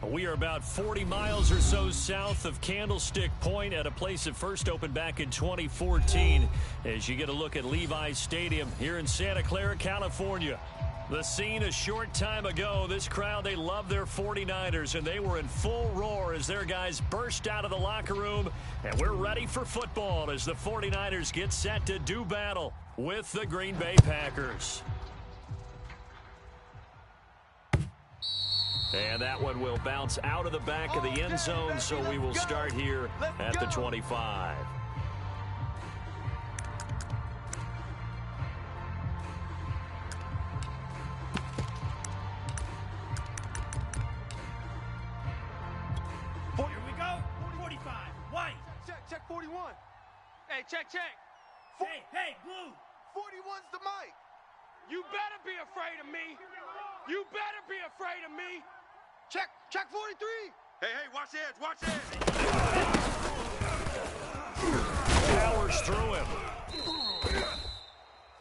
We are about 40 miles or so south of Candlestick Point at a place that first opened back in 2014 as you get a look at Levi's Stadium here in Santa Clara, California. The scene a short time ago, this crowd, they love their 49ers, and they were in full roar as their guys burst out of the locker room, and we're ready for football as the 49ers get set to do battle with the Green Bay Packers. And that one will bounce out of the back of the end zone, so we will start here at the 25. Here we go. 45. White. Check 41. Hey, check. Hey, blue. 41's the mic. You better be afraid of me. You better be afraid of me. Check 43. Hey, watch the edge. Powers through him.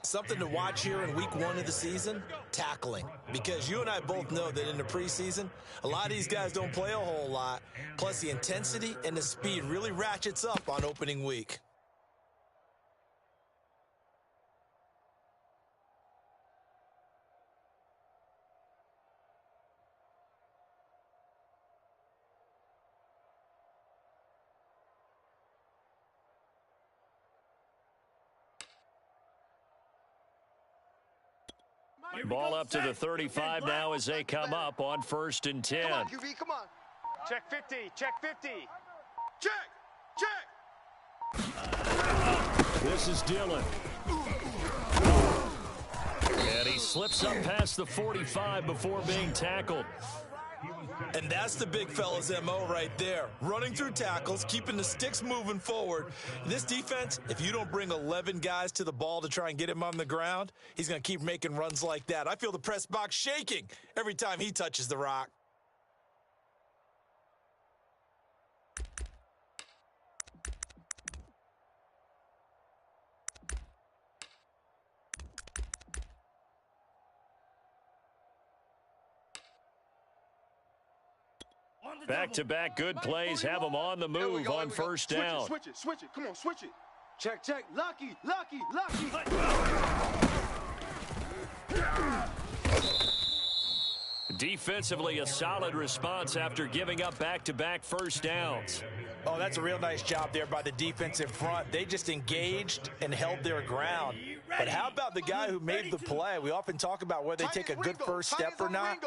Something to watch here in week 1 of the season, tackling. Because you and I both know that in the preseason, a lot of these guys don't play a whole lot. Plus the intensity and the speed really ratchets up on opening week. Ball up to the 35 now as they come up on 1st and 10. Come on, QB, come on. Check 50. Check 50. Check. This is Dillon. And he slips up past the 45 before being tackled. And that's the big fella's MO right there. Running through tackles, keeping the sticks moving forward. This defense, if you don't bring 11 guys to the ball to try and get him on the ground, he's going to keep making runs like that. I feel the press box shaking every time he touches the rock. Back-to-back good plays have them on the move on 1st down. Switch it. Come on, switch it. Check. Lucky. Defensively, a solid response after giving up back-to-back first downs. Oh, that's a real nice job there by the defense in front. They just engaged and held their ground. But how about the guy who made the play? We often talk about whether they take a good first step or not.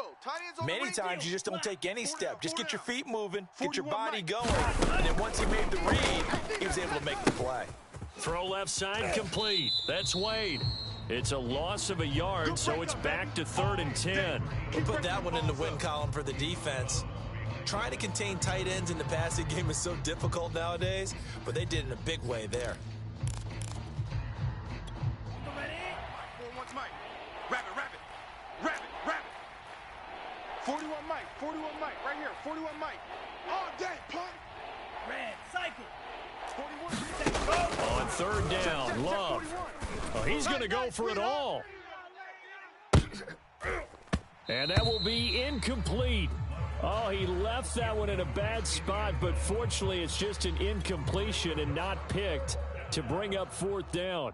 Many times you just don't take any step. Just get your feet moving, get your body going, and then once he made the read, he was able to make the play. Throw left side complete. That's Wade. It's a loss of a yard, so it's back to 3rd and 10. We'll put that one in the win column for the defense. Trying to contain tight ends in the passing game is so difficult nowadays, but they did it in a big way there. 41's Mike. Wrap it. 41 Mike, right here. 41 Mike. Oh, dang, punt. Red, cycle. 41. On 3rd down, Love. Oh, he's going to go for it all. And that will be incomplete. Oh, he left that one in a bad spot, but fortunately it's just an incompletion and not picked to bring up 4th down.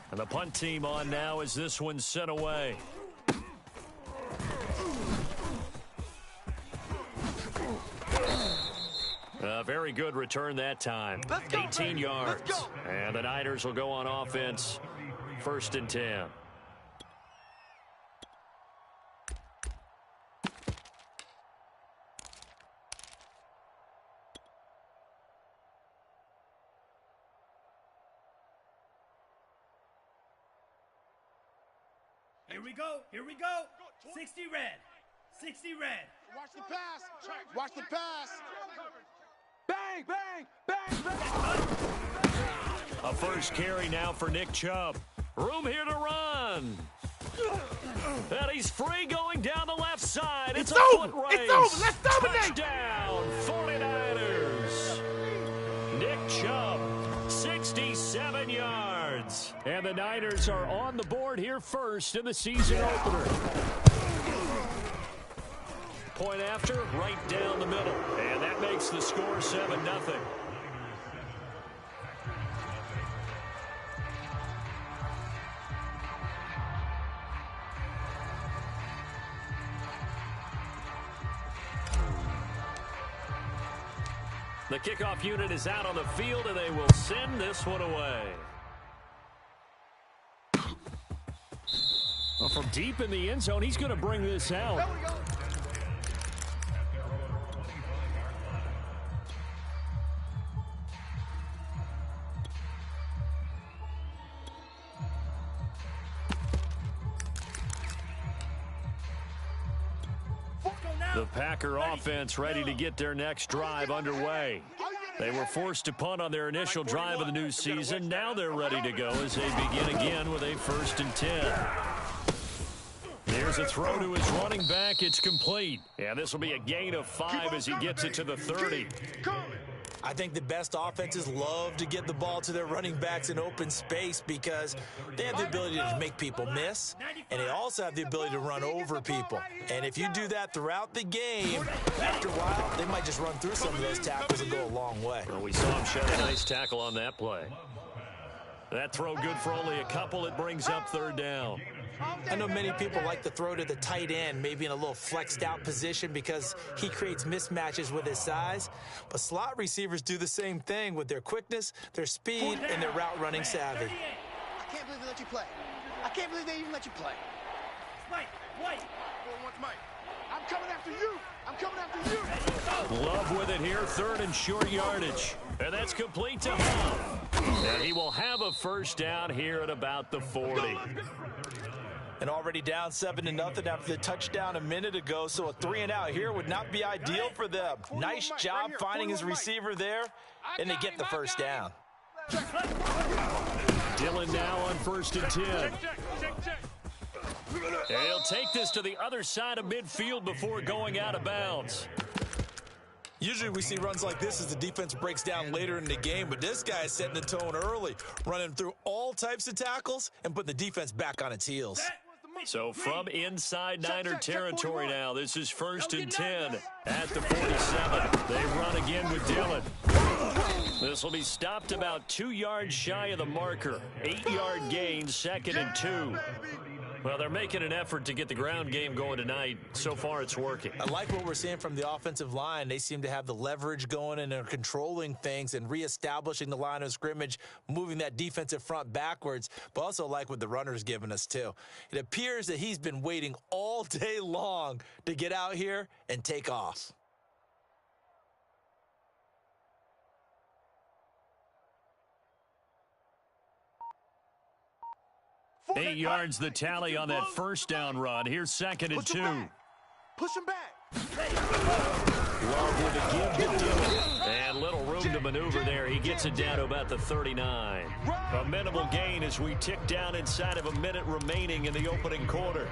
And the punt team on now as this one's sent away. A very good return that time. 18 yards. And the Niners will go on offense. 1st and 10. Here we go. 60 red. Watch the pass. Bang. A first carry now for Nick Chubb. Room here to run. And he's free going down the left side. It's a foot race. It's over. Let's dominate. Touchdown, 49ers. Nick Chubb, 67 yards. And the Niners are on the board here first in the season opener. Point after, right down the middle. And that makes the score 7-0. The kickoff unit is out on the field, and they will send this one away. Well, from deep in the end zone, he's going to bring this out. There we go. The Packer offense ready to get their next drive underway. They were forced to punt on their initial drive of the new season. Now they're ready to go as they begin again with a 1st and 10. There's a throw to his running back. It's complete. And this will be a gain of 5 as he gets it to the 30. I think the best offenses love to get the ball to their running backs in open space because they have the ability to make people miss, and they also have the ability to run over people. And if you do that throughout the game, after a while, they might just run through some of those tackles and go a long way. Well, we saw him shed a nice tackle on that play. That throw good for only a couple. It brings up 3rd down. I know many people like to throw to the tight end, maybe in a little flexed out position because he creates mismatches with his size. But slot receivers do the same thing with their quickness, their speed, and their route running savvy. I can't believe they let you play. I can't believe they even let you play. Mike, White. 4-1's Mike. I'm coming after you. I'm coming after you. Love with it here, 3rd and short yardage. And that's complete to Huff. And he will have a 1st down here at about the 40. And already down 7-0 after the touchdown a minute ago, so a 3-and-out here would not be ideal for them. Nice job finding his receiver there, and they get the 1st down. Dillon now on 1st and 10. And he'll take this to the other side of midfield before going out of bounds. Usually we see runs like this as the defense breaks down later in the game, but this guy is setting the tone early, running through all types of tackles and putting the defense back on its heels. So from inside Niner territory now, this is 1st and 10 at the 47. They run again with Dillon. This will be stopped about 2 yards shy of the marker. 8-yard gain, 2nd and 2. Well, they're making an effort to get the ground game going tonight. So far, it's working. I like what we're seeing from the offensive line. They seem to have the leverage going and they're controlling things and reestablishing the line of scrimmage, moving that defensive front backwards, but also like what the runner's giving us, too. It appears that he's been waiting all day long to get out here and take off. Eight yards the tally on that 1st down run. Here's 2nd and 2. Push him back. Love with a give to Dillon. And little room to maneuver there. He gets it down to about the 39. A minimal gain as we tick down inside of a minute remaining in the opening quarter.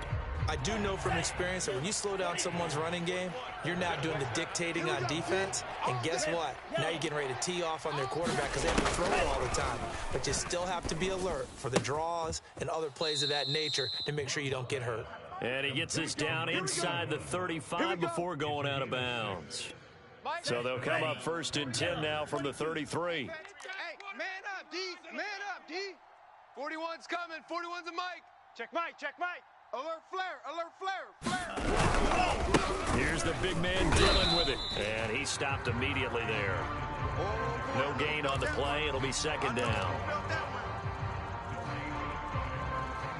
I do know from experience that when you slow down someone's running game, you're now doing the dictating on defense. And guess what? Now you're getting ready to tee off on their quarterback because they have to throw it all the time. But you still have to be alert for the draws and other plays of that nature to make sure you don't get hurt. And he gets this down inside the 35 before going out of bounds. So they'll come up 1st and 10 now from the 33. Hey, man up, D. Man up, D. 41's coming. 41's a Mike. Check Mike. Check Mike. Alert flare. Alert flare. Flare. Here's the big man Dillon with it. And he stopped immediately there. No gain on the play. It'll be 2nd down.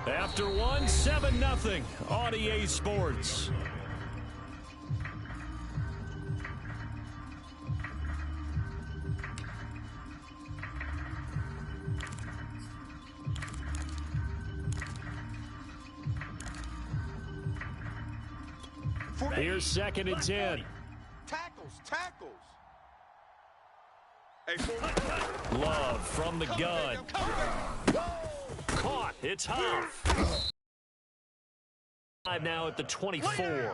After 7-0 on EA Sports. Here's 2nd and 10. Tackles. Hey, Love from the gun. Caught. It's Huff. Now at the 24.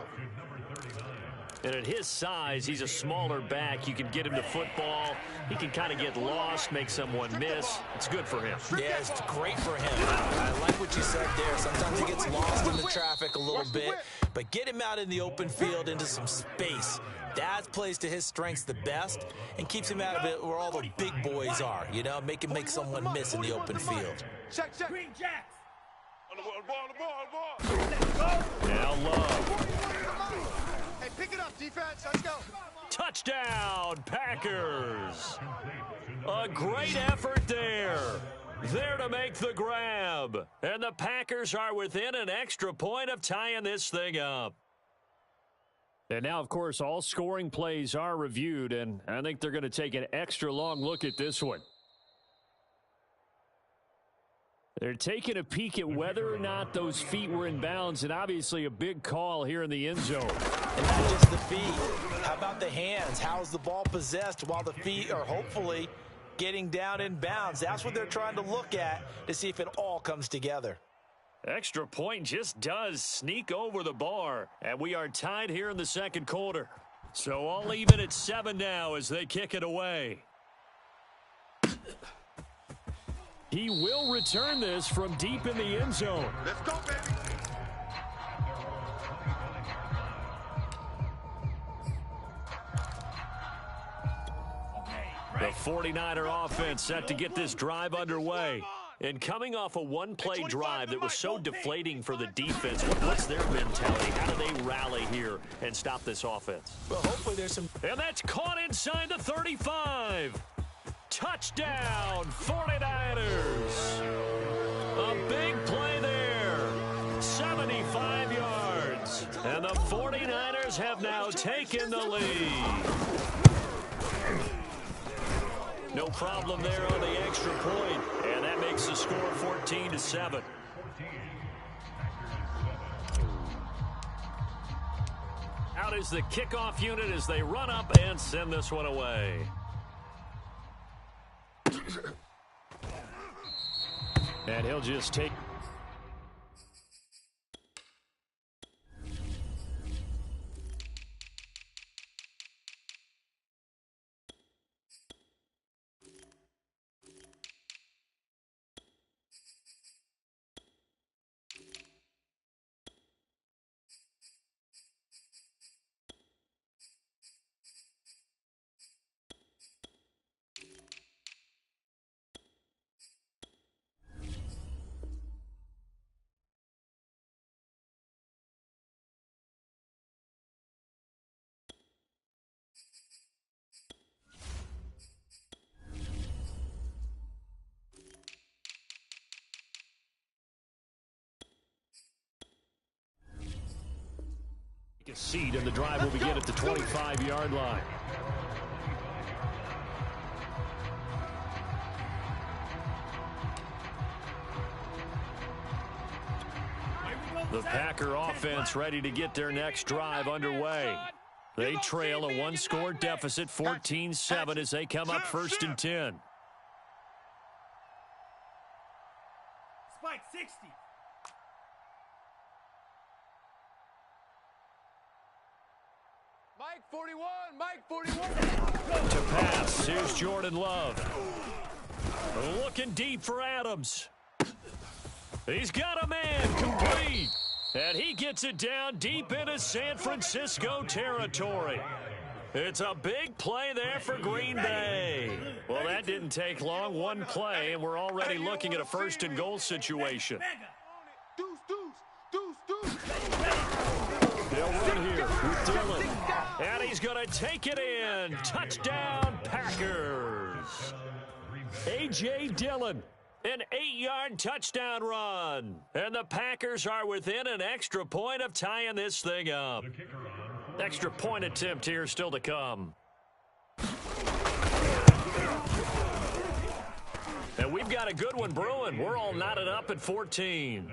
And at his size, he's a smaller back. You can get him to football. He can kind of get lost, make someone miss. It's good for him. Yeah, it's great for him. I like what you said there. Sometimes he gets lost in the traffic a little bit, but get him out in the open field into some space. That plays to his strengths the best and keeps him out of it where all the big boys are, you know, make him make someone miss in the open field. Check. Green Jacks. On the ball. Now Love. Hey, pick it up, defense. Let's go. Touchdown, Packers. A great effort there. There to make the grab. And the Packers are within an extra point of tying this thing up. And now, of course, all scoring plays are reviewed, and I think they're going to take an extra long look at this one. They're taking a peek at whether or not those feet were in bounds, and obviously a big call here in the end zone. And not just the feet. How about the hands? How's the ball possessed while the feet are hopefully getting down in bounds? That's what they're trying to look at to see if it all comes together. Extra point just does sneak over the bar, and we are tied here in the second quarter. So all even at 7 now as they kick it away. He will return this from deep in the end zone. Let's go, baby. The 49er offense set to get this drive underway. And coming off a one-play drive that was so deflating for the defense, what's their mentality? How do they rally here and stop this offense? Well, hopefully there's some... And that's caught inside the 35. Touchdown, 49ers. A big play there. 75 yards. And the 49ers have now taken the lead. No problem there on the extra point, and that makes the score 14-7. Out is the kickoff unit as they run up and send this one away. And he'll just take... a seat, and the drive will begin at the 25-yard line. The Packer offense ready to get their next drive underway. They trail a one-score deficit, 14-7, as they come up 1st and 10. Spike 60. Mike 41, Mike 41. To pass, here's Jordan Love. Looking deep for Adams. He's got a man, complete. And he gets it down deep into San Francisco territory. It's a big play there for Green Bay. Well, that didn't take long. One play, and we're already looking at a 1st and goal situation. Deuce. They'll run here with Dillon. And he's going to take it in. Touchdown, Packers. A.J. Dillon. An 8-yard touchdown run. And the Packers are within an extra point of tying this thing up. Extra point attempt here still to come. And we've got a good one brewing. We're all knotted up at 14.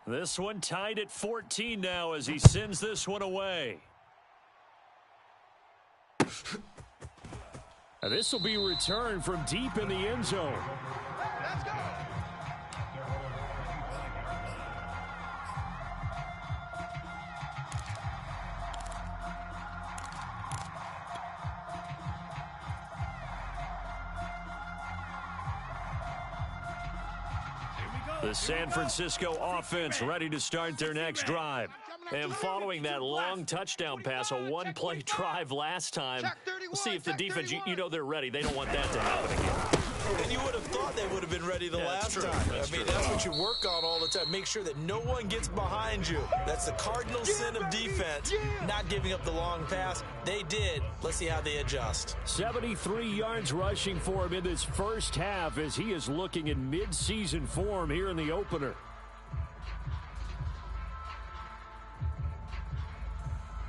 This one tied at 14 now as he sends this one away. This will be returned from deep in the end zone. Let's go. The San Francisco offense ready to start their next drive. And following that long touchdown pass, a one-play drive last time, we'll see if the defense, you know they're ready. They don't want that to happen again. And you would have thought they would have been ready the last time. That's what you work on all the time. Make sure that no one gets behind you. That's the cardinal sin of defense, not giving up the long pass. They did. Let's see how they adjust. 73 yards rushing for him in this first half as he is looking in mid-season form here in the opener.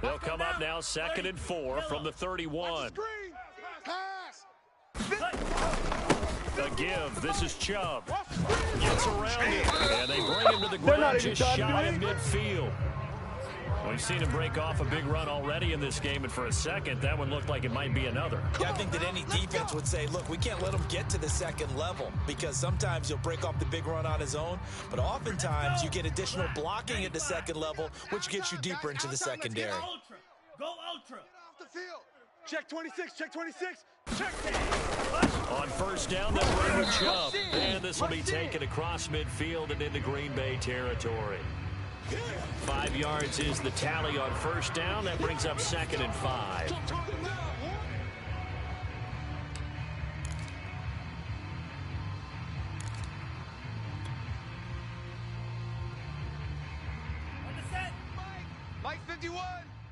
They'll come up now 2nd and 4 from the 31. A give. This is Chubb. Gets around it, and they bring him to the ground just shy of midfield. We've seen him break off a big run already in this game, and for a second, that one looked like it might be another. Yeah, I think that any defense would say, look, we can't let him get to the second level because sometimes he'll break off the big run on his own, but oftentimes you get additional blocking at the second level, which gets you deeper into the secondary. Go ultra. Off the field. Check 26, check 26, check. On first down, they'll bring with Chubb, and this will be taken across midfield and into Green Bay territory. 5 yards is the tally on first down. That brings up 2nd and 5. Mike 51.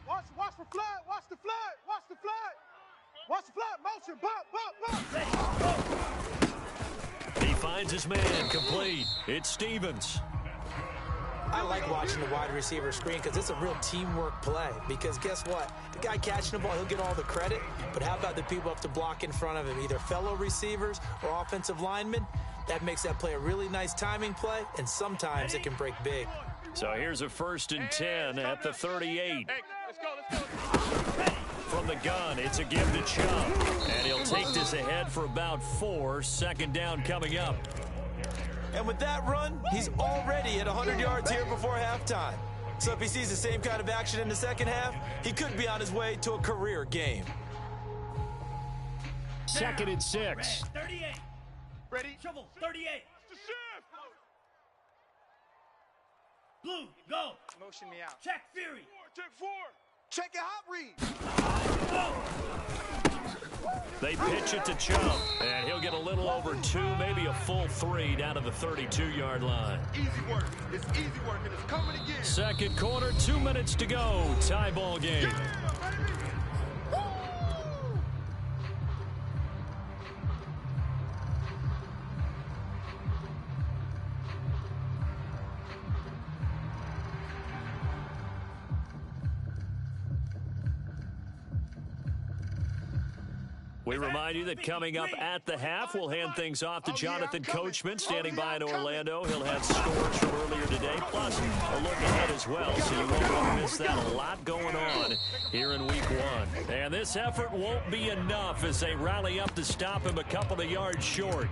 Watch for flood, watch the flood, watch the flood. Watch the flood, motion, bump. He finds his man, complete. It's Stevens. I like watching the wide receiver screen because it's a real teamwork play. Because guess what? The guy catching the ball, he'll get all the credit. But how about the people up to block in front of him, either fellow receivers or offensive linemen? That makes that play a really nice timing play, and sometimes it can break big. So here's a 1st and 10 at the 38. Hey, let's go. From the gun, it's a give to Chubb. And he'll take this ahead for about 4. 2nd down coming up. And with that run, he's already at 100 yards here before halftime. So if he sees the same kind of action in the second half, he could be on his way to a career game. 2nd and 6. 38. Ready? Shovel, 38. Blue, go. Motion me out. Check Fury. Check 4. Check it, hot read. They pitch it to Chubb, and he'll get a little over 2, maybe a full 3 down to the 32-yard line. Easy work. It's easy work, and it's coming again. Second quarter, 2 minutes to go. Tie ball game. We remind you that coming up at the half, we'll hand things off to Jonathan Coachman, standing by in Orlando. He'll have scores from earlier today, plus a look ahead as well, so you won't want to miss that. A lot going on here in Week 1. And this effort won't be enough as they rally up to stop him a couple of yards short.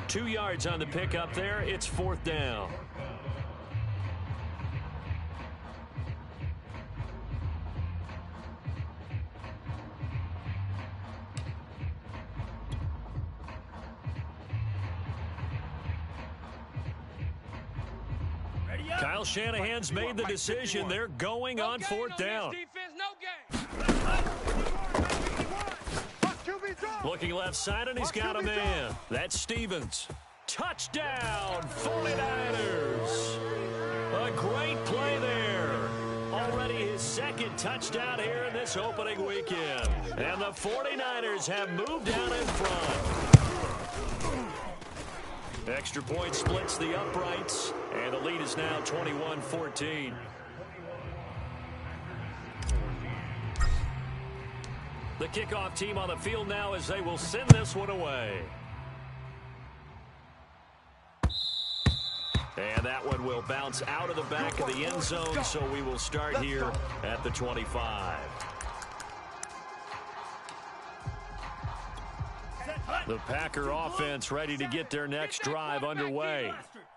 2 yards on the pickup there. It's 4th down. Kyle Shanahan's made the decision. They're going on 4th down. Looking left side, and he's got a man. That's Stevens. Touchdown, 49ers. A great play there. Already his 2nd touchdown here in this opening weekend. And the 49ers have moved down in front. Extra point splits the uprights, and the lead is now 21-14. The kickoff team on the field now as they will send this one away. And that one will bounce out of the back of the end zone, so we will start here at the 25. The Packer offense ready to get their next drive underway.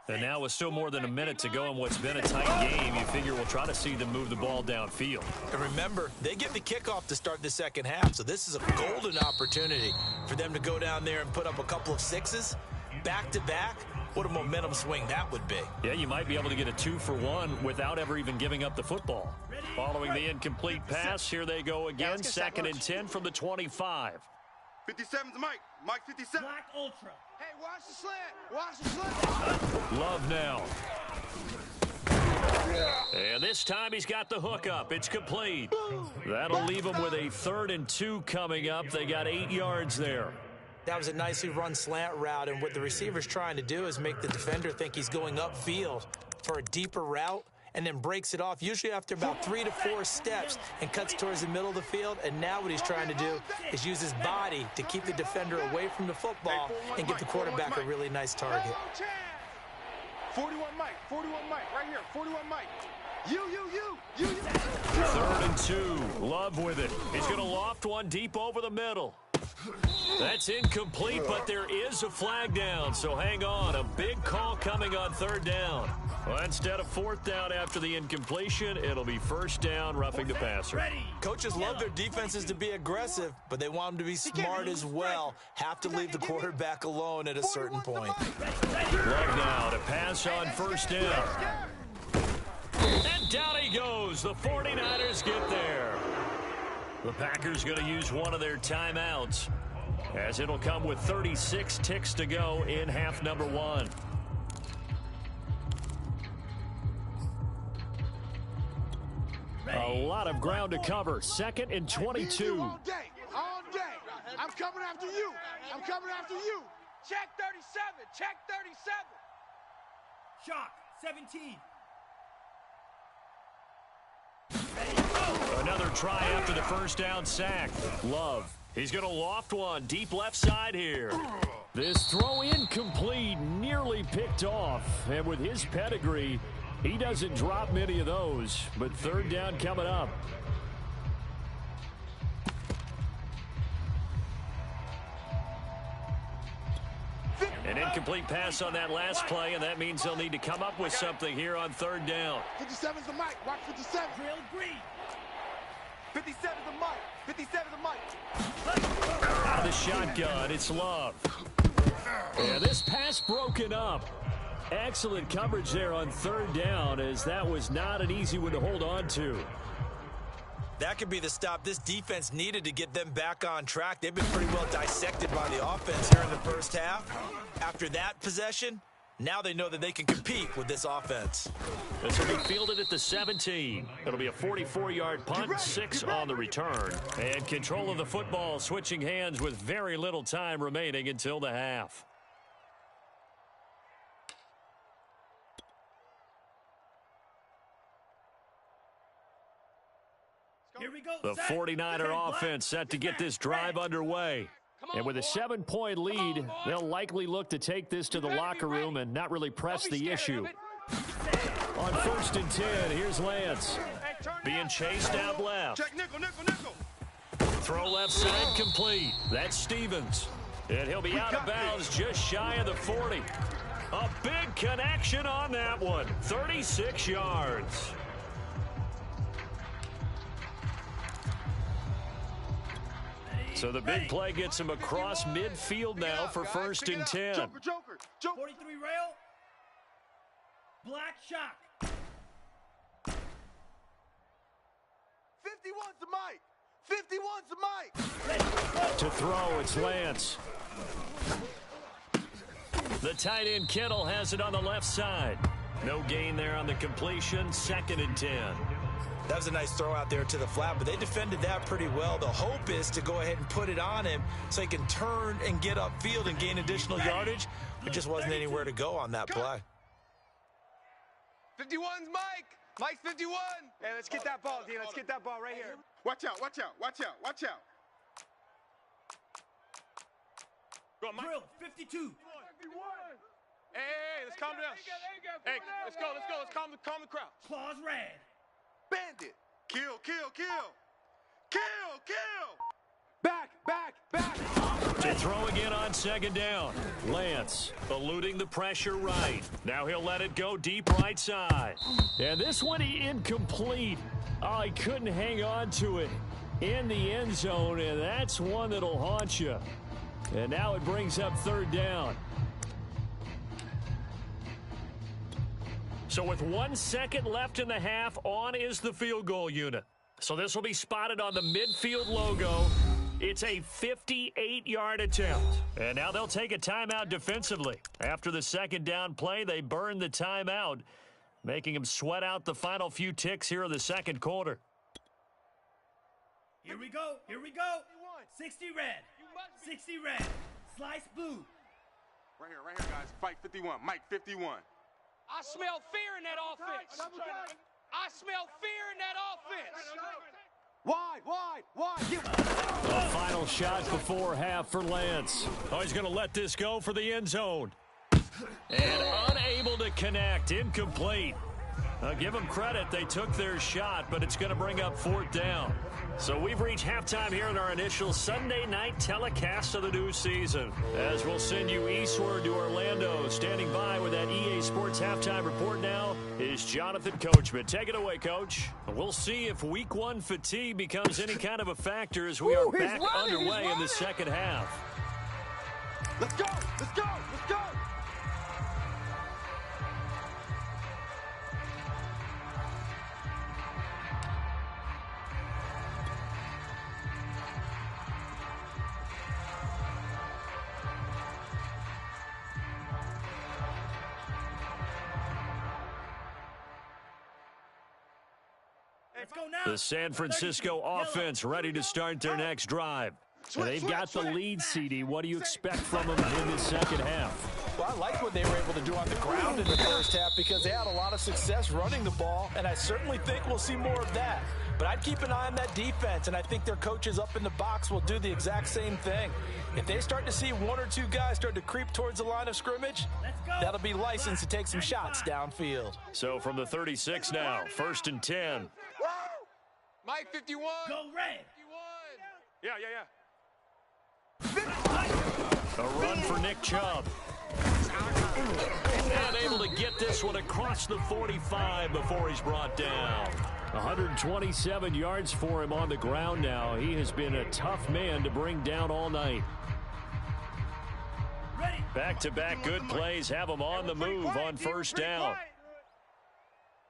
And now with still more than a minute to go in what's been a tight game, you figure we'll try to see them move the ball downfield. And remember, they get the kickoff to start the second half, so this is a golden opportunity for them to go down there and put up a couple of 6s back-to-back What a momentum swing that would be. Yeah, you might be able to get a 2-for-1 without ever even giving up the football. Following the incomplete pass, here they go again. 2nd and 10 from the 25. 57's Mike. Mike 57. Black Ultra. Hey, watch the slant. Watch the slant. Love now. And this time he's got the hook up. It's complete. That'll leave him with a 3rd and 2 coming up. They got 8 yards there. That was a nicely run slant route, and what the receiver's trying to do is make the defender think he's going upfield for a deeper route and then breaks it off, usually after about 3 to 4 steps, and cuts towards the middle of the field. And now what he's trying to do is use his body to keep the defender away from the football and give the quarterback a really nice target. 41 Mike. 41 Mike. Right here. 41 Mike. You. 3rd and 2. Love with it. He's going to loft one deep over the middle. That's incomplete, but there is a flag down, so hang on. A big call coming on 3rd down. Well, instead of 4th down after the incompletion, it'll be 1st down, roughing the passer. Coaches love their defenses to be aggressive, but they want them to be smart as well. Have to leave the quarterback alone at a certain point. Love now to pass on 1st down. And down he goes. The 49ers get there. The Packers going to use one of their timeouts, as it'll come with 36 ticks to go in half number 1. A lot of ground to cover. 2nd and 22. All day. I'm coming after you. Check 37. Check 37. Shock. 17. Another try after the 1st down sack. Love. He's going to loft one deep left side here. This throw incomplete, nearly picked off. And with his pedigree, he doesn't drop many of those. But 3rd down coming up. An incomplete pass on that last play, and that means they'll need to come up with something here on 3rd down. 57's the Mike. Watch 57. Drill green. 57's the Mike. 57's the Mike. Out of the shotgun, it's Love. And this pass broken up. Excellent coverage there on 3rd down, as that was not an easy one to hold on to. That could be the stop this defense needed to get them back on track. They've been pretty well dissected by the offense here in the 1st half. After that possession, now they know that they can compete with this offense. This will be fielded at the 17. It'll be a 44-yard punt, 6 on the return. And control of the football switching hands with very little time remaining until the half. Here we go. The 49er offense set to get this drive underway. And with a 7-point lead, they'll likely look to take this to the locker room and not really press the issue. On 1st and 10, here's Lance. Being chased out left. Check nickel. Throw left side complete. That's Stevens. And he'll be out of bounds just shy of the 40. A big connection on that one. 36 yards. So the big play gets him across midfield now for 1st and 10. Joker. 43 rail. Black shock. 51's the Mike. 51's the Mike. To throw, it's Lance. The tight end Kittle has it on the left side. No gain there on the completion. 2nd and 10. That was a nice throw out there to the flat, but they defended that pretty well. The hope is to go ahead and put it on him so he can turn and get upfield and gain additional yardage. There just wasn't anywhere to go on that play. 51's Mike. Mike's 51. Hey, let's get that ball, D. Let's get that ball right here. Watch out. Go on, Mike. Drill. 52. Hey, let's calm down. Hey, let's go. Let's calm the crowd. Claws red. Bandit. Kill. Back. To throw again on 2nd down. Lance eluding the pressure right. Now he'll let it go deep right side. And this one incomplete. Oh, he couldn't hang on to it in the end zone, and that's one that'll haunt you. And now it brings up 3rd down. So with 1 second left in the half, on is the field goal unit. So this will be spotted on the midfield logo. It's a 58-yard attempt. And now they'll take a timeout defensively. After the second down play, they burn the timeout, making them sweat out the final few ticks here in the second quarter. Here we go. Here we go. 60 red. 60 red. Slice blue. Right here, guys. Fight 51. Mike 51. I smell fear in that offense. I smell fear in that offense. Wide. The final shot before half for Lance. Oh, he's going to let this go for the end zone. And unable to connect. Incomplete. Give them credit. They took their shot, but it's going to bring up fourth down. So we've reached halftime here in our initial Sunday night telecast of the new season. As we'll send you eastward to Orlando. Standing by with that EA Sports halftime report now is Jonathan Coachman. Take it away, Coach. We'll see if week one fatigue becomes any kind of a factor as we are back underway in the second half. Let's go. Let's go. Let's go. The San Francisco offense ready to start their next drive. And they've got the lead, CD. What do you expect from them in the second half? Well, I like what they were able to do on the ground in the first half because they had a lot of success running the ball, and I certainly think we'll see more of that. But I'd keep an eye on that defense, and I think their coaches up in the box will do the exact same thing. If they start to see one or two guys start to creep towards the line of scrimmage, that'll be license to take some shots downfield. So from the 36 now, 1st and 10. Mike 51. Go red. 51. Yeah. A run for Nick Chubb. And able to get this one across the 45 before he's brought down. 127 yards for him on the ground now. He has been a tough man to bring down all night. Back-to-back good plays have him on the move on first down.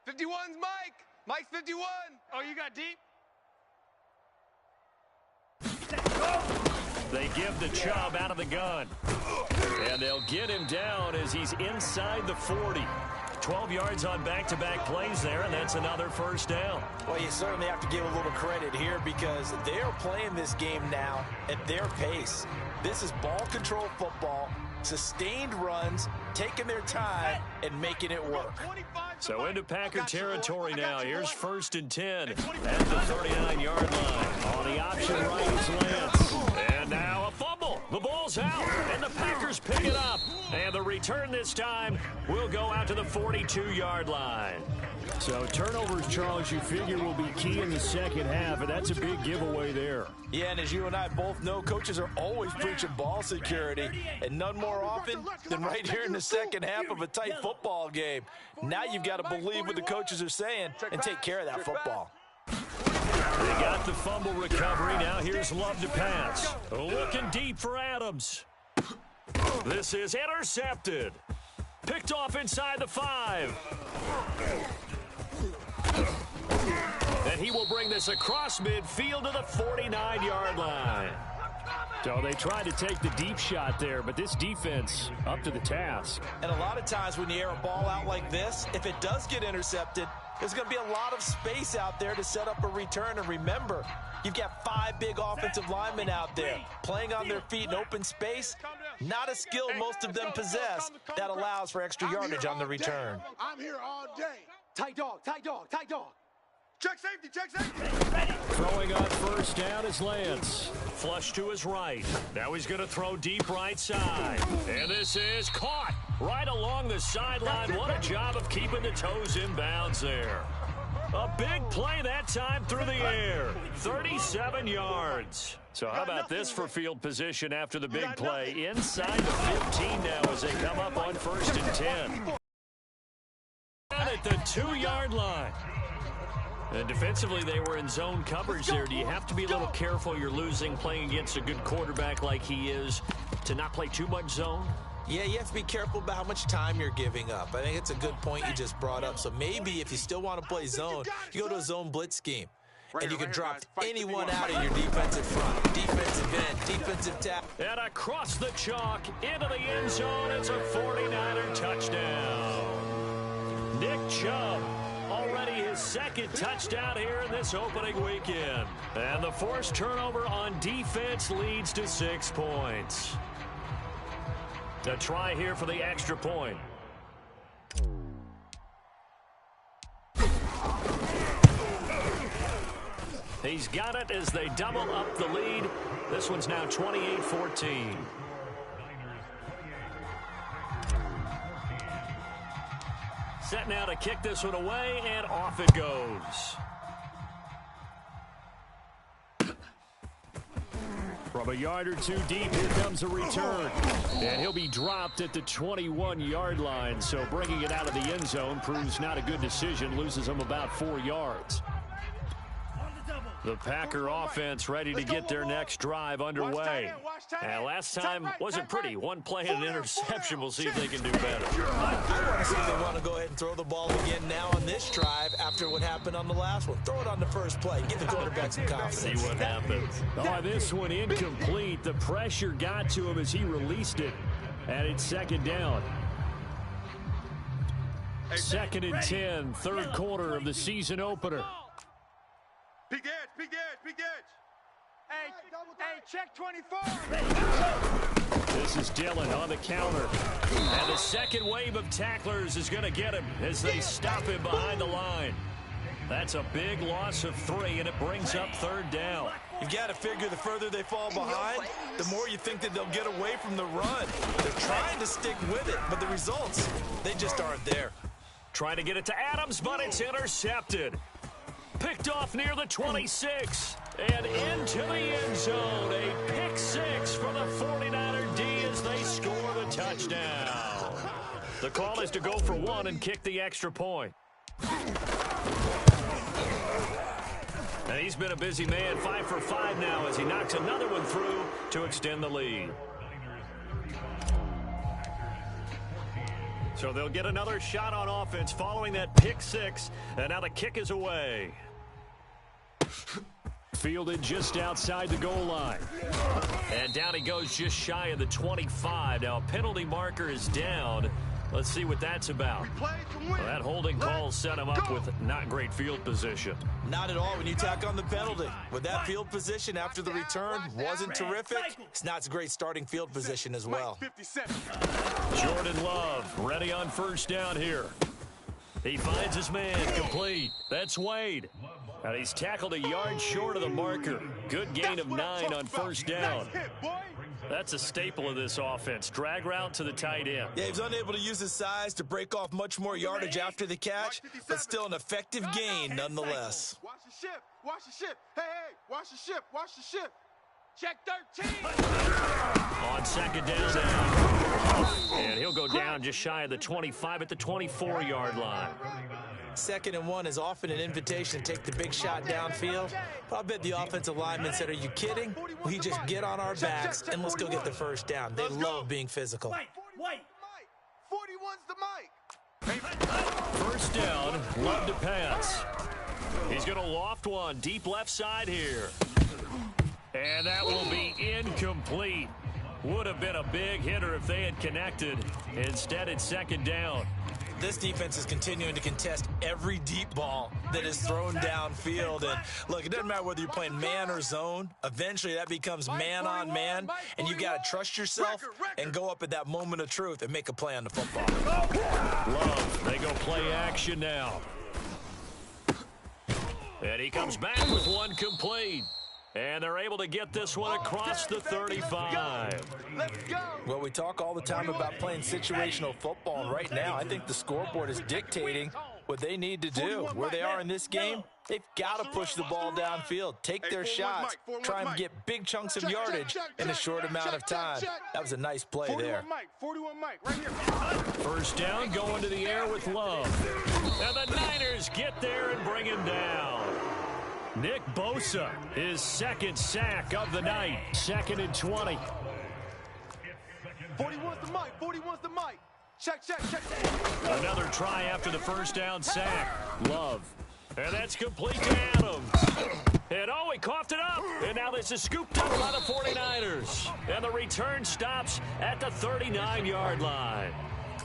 51's Mike. Mike's 51. Oh, you got deep? They give the Chubb out of the gun. And they'll get him down as he's inside the 40. 12 yards on back-to-back plays there, and that's another first down. Well, you certainly have to give a little credit here because they're playing this game now at their pace. This is ball control football, sustained runs, taking their time, and making it work. So into Packer territory now. Here's 1st and 10 at the 39-yard line. On the option right is Lance. And now a fumble. The ball's out, and the Packers pick it up. And the return this time will go out to the 42-yard line. So turnovers, Charles, you figure will be key in the second half, and that's a big giveaway there. Yeah, and as you and I both know, coaches are always preaching ball security, and none more often than right here in the second half of a tight football game. Now you've got to believe what the coaches are saying and take care of that football. They got the fumble recovery. Now here's Love to pass. Looking deep for Adams. This is intercepted. Picked off inside the 5. And he will bring this across midfield to the 49-yard line. So they tried to take the deep shot there, but this defense up to the task. And a lot of times when you air a ball out like this, if it does get intercepted, there's going to be a lot of space out there to set up a return. And remember, you've got 5 big offensive linemen out there playing on their feet in open space. Not a skill most of them possess that allows for extra yardage on the return. I'm here all day. Tight dog, tight dog, tight dog. Check safety, check safety. Throwing on first down is Lance. Flush to his right. Now he's going to throw deep right side. And this is caught right along the sideline. What a job of keeping the toes in bounds there. A big play that time through the air. 37 yards. So how about this for field position after the big play? Inside the 15 now as they come up on 1st and 10. And at the 2-yard line. And defensively, they were in zone coverage there. Do you have to be a little careful? You're losing playing against a good quarterback like he is to not play too much zone? Yeah, you have to be careful about how much time you're giving up. I think it's a good point you just brought up. So maybe if you still want to play zone, you go to a zone blitz scheme. And you can drop anyone out of your defensive front, defensive end, defensive tackle. And across the chalk, into the end zone, it's a 49er touchdown. Nick Chubb, already his second touchdown here in this opening weekend. And the forced turnover on defense leads to 6 points. A try here for the extra point. He's got it as they double up the lead. This one's now 28-14. Set now to kick this one away, and off it goes. From a yard or two deep, here comes a return. And he'll be dropped at the 21-yard line, so bringing it out of the end zone proves not a good decision, loses him about 4 yards. The Packer offense ready to get their next drive underway. And last time wasn't pretty. One play and an interception. We'll see if they can do better. I want to see if they want to go ahead and throw the ball again now on this drive after what happened on the last one. Throw it on the first play. Give the quarterback some confidence. See what happens. Oh, this one incomplete. The pressure got to him as he released it. And it's second down. Second and 10, third quarter of the season opener. Big edge, big edge, big edge. Hey, check 24. This is Dillon on the counter. And the second wave of tacklers is going to get him as they stop him behind the line. That's a big loss of 3, and it brings up third down. You've got to figure the further they fall behind, the more you think that they'll get away from the run. They're trying to stick with it, but the results, they just aren't there. Trying to get it to Adams, but it's intercepted. Picked off near the 26 and into the end zone. A pick 6 for the 49er D as they score the touchdown. The call is to go for 1 and kick the extra point. And he's been a busy man, 5 for 5 now as he knocks another one through to extend the lead. So they'll get another shot on offense following that pick 6, and now the kick is away. Fielded just outside the goal line. And down he goes just shy of the 25. Now a penalty marker is down. Let's see what that's about. Well, that holding call set him up with not great field position. Not at all when you tack on the penalty. With that field position after the return wasn't terrific. It's not a great starting field position as well. Jordan Love ready on first down here. He finds his man complete. That's Wade. And he's tackled a yard short of the marker. Good gain of 9 on first down. That's a staple of this offense. Drag route to the tight end. Yeah, he was unable to use his size to break off much more yardage after the catch, but still an effective gain nonetheless. Watch the ship. Watch the ship. Hey, watch the ship. Watch the ship. Check 13. On second down now. And he'll go down just shy of the 25 at the 24-yard line. Second and 1 is often an invitation to take the big shot downfield. But I bet the offensive lineman said, are you kidding? We just get on our backs and let's go get the first down. They love being physical. White. 41's the mic. First down, Love to pass. He's going to loft one deep left side here. And that will be incomplete. Would have been a big hitter if they had connected. Instead, it's second down. This defense is continuing to contest every deep ball that is thrown downfield. And look, it doesn't matter whether you're playing man or zone. Eventually, that becomes man on man. And you got to trust yourself and go up at that moment of truth and make a play on the football. Love, they go play action now. And he comes back with one complete. And they're able to get this one across the 35. Let's go. Well, we talk all the time about playing situational football, and right now I think the scoreboard is dictating what they need to do. Where they are in this game, they've got to push the ball downfield, take their shots, try and get big chunks of yardage in a short amount of time. That was a nice play there. 41 Mike, right here. First down, going to the air with Love. And the Niners get there and bring him down. Nick Bosa, his second sack of the night. Second and 20. 41's the mic. 41's the mic. Check. Another try after the first down sack. Love. And that's complete to Adams. And oh, he coughed it up. And now this is scooped up by the 49ers. And the return stops at the 39-yard line.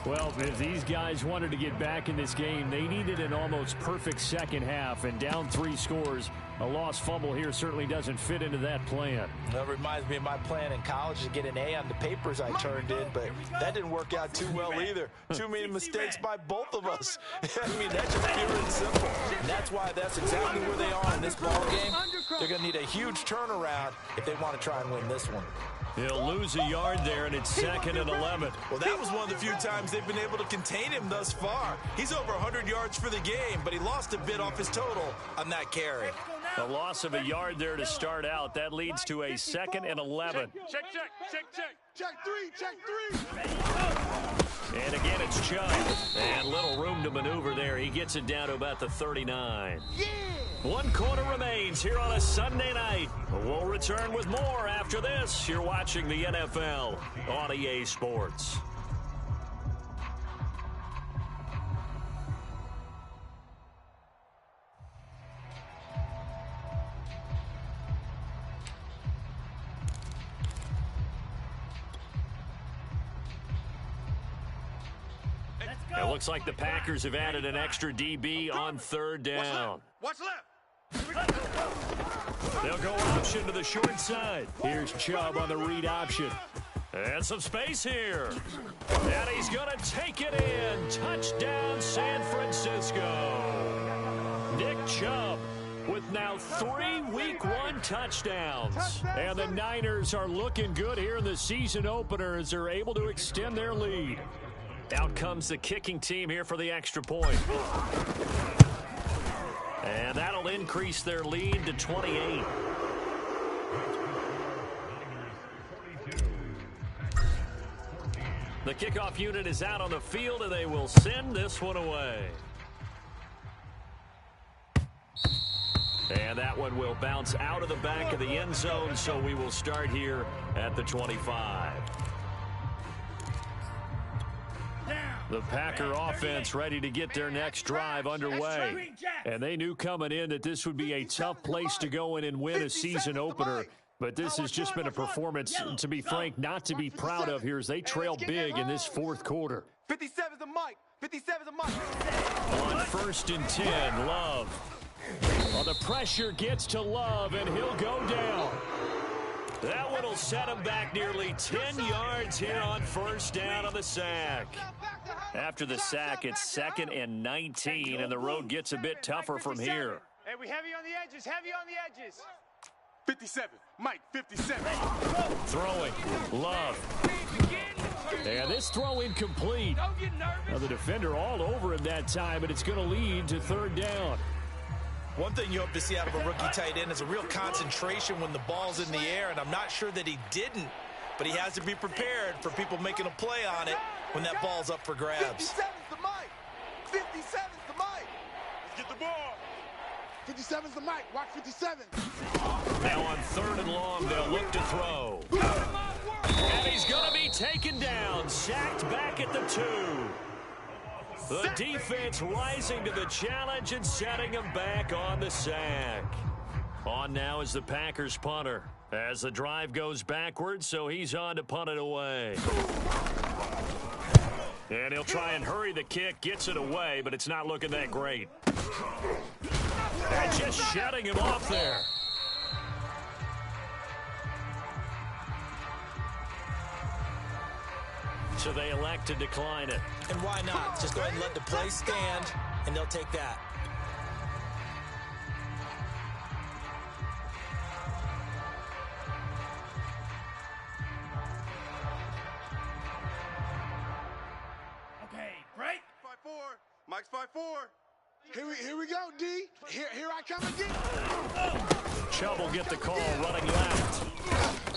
Well, if these guys wanted to get back in this game, they needed an almost perfect second half. And down 3 scores, a lost fumble here certainly doesn't fit into that plan. That reminds me of my plan in college to get an A on the papers I turned in, but that didn't work out too well either. Too many mistakes by both of us. I mean, that's just pure and simple. And that's why that's exactly where they are in this ball game. They're going to need a huge turnaround if they want to try and win this one. He'll lose a yard there, and it's 2nd and 11. Well, that was one of the few times they've been able to contain him thus far. He's over 100 yards for the game, but he lost a bit off his total on that carry. A loss of a yard there to start out. That leads to a 2nd and 11. Check. Check three. And again, it's Chubb. And little room to maneuver there. He gets it down to about the 39. Yeah. 1 quarter remains here on a Sunday night. We'll return with more after this. You're watching the NFL on EA Sports. It looks like the Packers have added an extra DB on 3rd down. Watch left. They'll go option to the short side. Here's Chubb on the read option. And some space here. And he's going to take it in. Touchdown, San Francisco. Nick Chubb with now 3 Week 1 touchdowns. And the Niners are looking good here in the season opener as they're able to extend their lead. Out comes the kicking team here for the extra point. And that'll increase their lead to 28. The kickoff unit is out on the field, and they will send this one away. And that one will bounce out of the back of the end zone, so we will start here at the 25. The Packer offense ready to get their next drive underway. And they knew coming in that this would be a tough place to go in and win a season opener. But this has just been a performance, to be frank, not to be proud of here as they trail big in this 4th quarter. 57's the mic. 57's the mic. On 1st and 10, Love. Well, the pressure gets to Love, and he'll go down. That one will set him back nearly 10 yards here on 1st down on the sack. After the sack, it's 2nd and 19, and the road gets a bit tougher from here. Hey, we heavy on the edges. 57. Mike, 57. Throwing. Love. And this throw incomplete. Now the defender all over him that time, but it's going to lead to 3rd down. One thing you hope to see out of a rookie tight end is a real concentration when the ball's in the air, and I'm not sure that he didn't, but he has to be prepared for people making a play on it when that ball's up for grabs. 57's the mic. 57's the mic. Let's get the ball. 57's the mic. Watch 57. Now on 3rd and long, they'll look to throw. And he's going to be taken down, sacked back at the 2. The defense rising to the challenge and setting him back on the sack. On now is the Packers punter as the drive goes backwards, so he's on to punt it away. And he'll try and hurry the kick, gets it away, but it's not looking that great. And just shutting him off there. So they elect to decline it. And why not? Just go ahead and let the play stand, and they'll take that. Okay, break. 5-4. Mike's 5-4. Here we go, D. Here I come again. Chubb will get the call running left.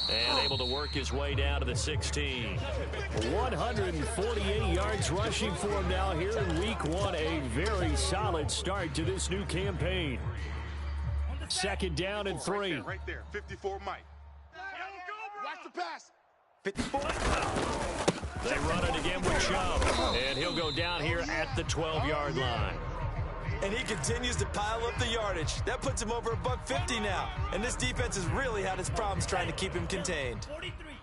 And able to work his way down to the 16. 148 yards rushing for him now here in Week 1. A very solid start to this new campaign. 2nd down and 3. Right there. 54 Mike. Watch the pass. 54. They run it again with Chubb, and he'll go down here at the 12-yard line. And he continues to pile up the yardage. That puts him over $150 now. And this defense has really had its problems trying to keep him contained.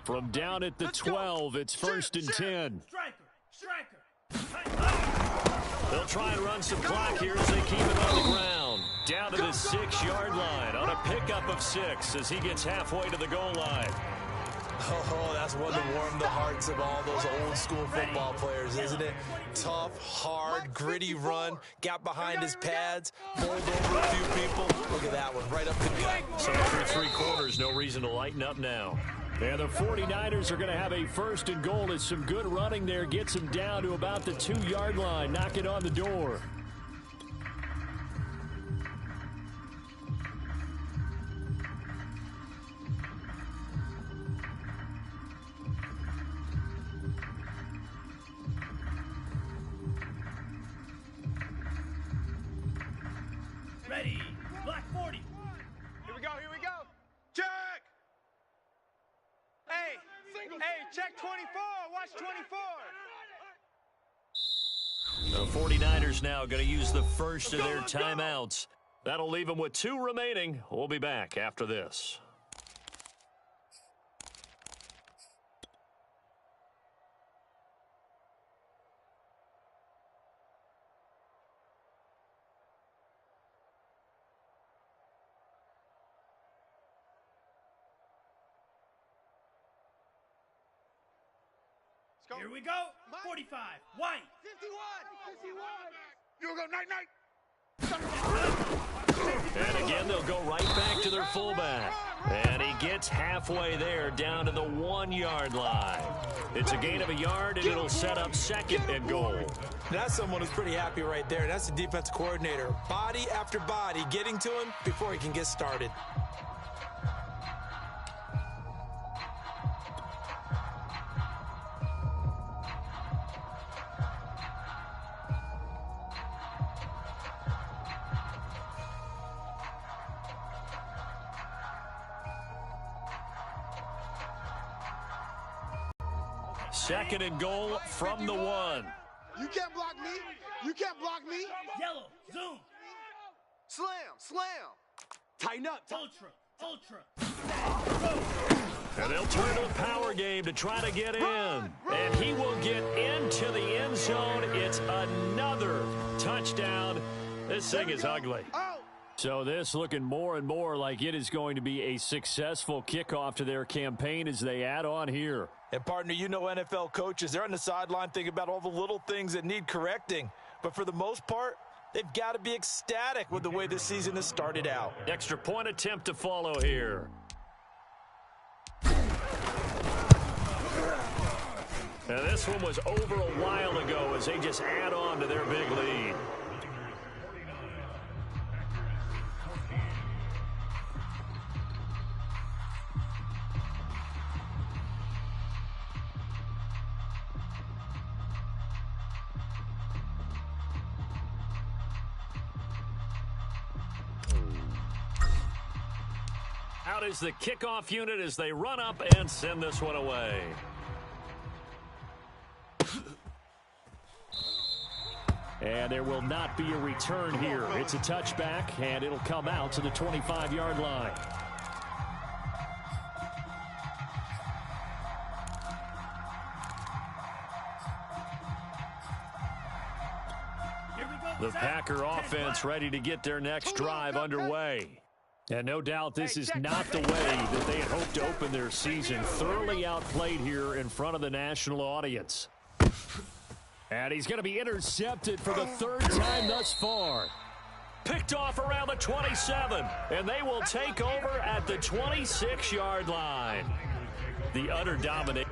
From down at the 12, it's 1st and 10. They'll try and run some clock here as they keep it on the ground. Down to the 6-yard line on a pickup of 6 as he gets halfway to the goal line. Oh, that's one to warm the hearts of all those old-school football players, isn't it? Tough, hard, gritty run, got behind his pads, bowled over a few people. Look at that one, right up the gut. So after 3 quarters, no reason to lighten up now. And the 49ers are going to have a 1st and goal as some good running there gets them down to about the 2-yard line, knocking on the door. Ready. Black 40. Here we go. Check. Hey, check 24. Watch 24. The 49ers now going to use the first of their timeouts. That'll leave them with 2 remaining. We'll be back after this. Here we go. 45. White. 51. You go night-night. And again, they'll go right back to their fullback. And he gets halfway there down to the 1-yard line. It's a gain of a yard, and it'll set up 2nd and goal. That's someone who's pretty happy right there. That's the defensive coordinator. Body after body getting to him before he can get started. Second and goal from the 1. You can't block me. You can't block me. Yellow. Zoom. Slam. Tighten up. Ultra. And they'll turn to the power game to try to get in. And he will get into the end zone. It's another touchdown. This thing is ugly. So this looking more and more like it is going to be a successful kickoff to their campaign as they add on here. And, partner, you know NFL coaches, they're on the sideline thinking about all the little things that need correcting. But for the most part, they've got to be ecstatic with the way this season has started out. Extra point attempt to follow here. And this one was over a while ago as they just add on to their big lead. Out is the kickoff unit as they run up and send this one away. And there will not be a return here. It's a touchback, and it'll come out to the 25-yard line. The Packer offense ready to get their next drive underway. And no doubt this is not the way that they had hoped to open their season. Thoroughly outplayed here in front of the national audience. And he's going to be intercepted for the 3rd time thus far. Picked off around the 27, and they will take over at the 26-yard line. The utter domination.